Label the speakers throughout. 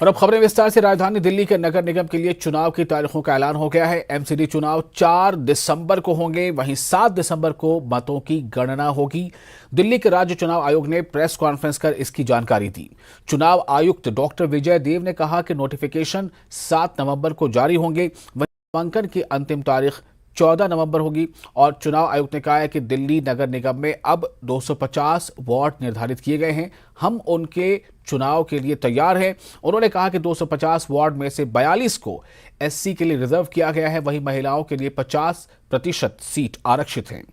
Speaker 1: और अब खबरें विस्तार से। राजधानी दिल्ली के नगर निगम के लिए चुनाव की तारीखों का ऐलान हो गया है। एमसीडी चुनाव 4 दिसंबर को होंगे, वहीं 7 दिसंबर को मतों की गणना होगी। दिल्ली के राज्य चुनाव आयोग ने प्रेस कॉन्फ्रेंस कर इसकी जानकारी दी। चुनाव आयुक्त डॉक्टर विजय देव ने कहा कि नोटिफिकेशन 7 नवंबर को जारी होंगे, वहीं नामांकन की अंतिम तारीख 14 नवंबर होगी। और चुनाव आयुक्त ने कहा है कि दिल्ली नगर निगम में अब 250 वार्ड निर्धारित किए गए हैं, हम उनके चुनाव के लिए तैयार हैं। उन्होंने कहा कि 250 वार्ड में से 42 को एससी के लिए रिजर्व किया गया है, वहीं महिलाओं के लिए 50% सीट आरक्षित हैं।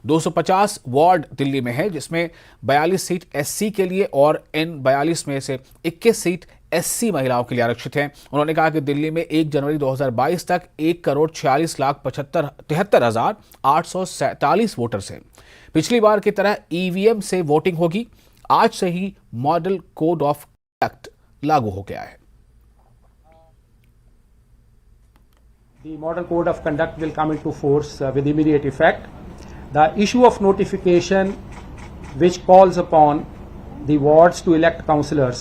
Speaker 1: 250 वार्ड दिल्ली में है, जिसमें 42 सीट एससी के लिए और इन 42 में से 21 सीट एससी महिलाओं के लिए आरक्षित हैं। उन्होंने कहा कि दिल्ली में 1 जनवरी 2022 तक 1,46,73,847 वोटर्स हैं। पिछली बार की तरह ईवीएम से वोटिंग होगी। आज से ही मॉडल कोड ऑफ कंडक्ट लागू हो गया है।
Speaker 2: The model code of conduct will come into force with immediate effect. The issue of notification which calls upon the wards to elect councillors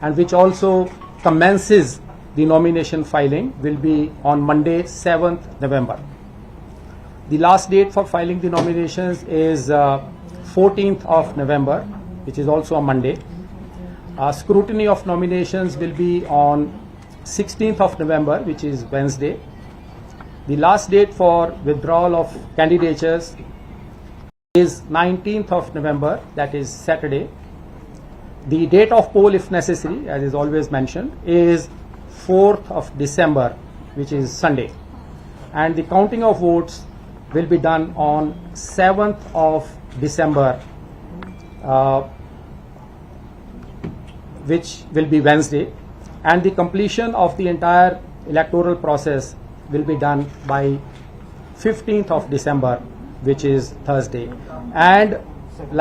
Speaker 2: and which also commences the nomination filing will be on Monday 7th November. The last date for filing the nominations is 14th of November, which is also a Monday. Scrutiny of nominations will be on 16th of November, which is Wednesday. The last date for withdrawal of candidatures is 19th of November, that is Saturday. The date of poll, if necessary, as is always mentioned, is 4th of December, which is Sunday. And the counting of votes will be done on 7th of December, which will be Wednesday. And the completion of the entire electoral process will be done by 15th of December, which is Thursday. And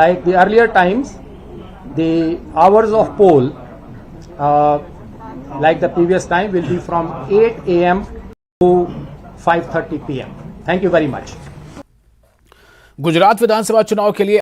Speaker 2: like the earlier times, the hours of poll, like the previous time, will be from 8 a.m. to 5:30 p.m. Thank you very much.
Speaker 1: Gujarat विधानसभा चुनाव के लिए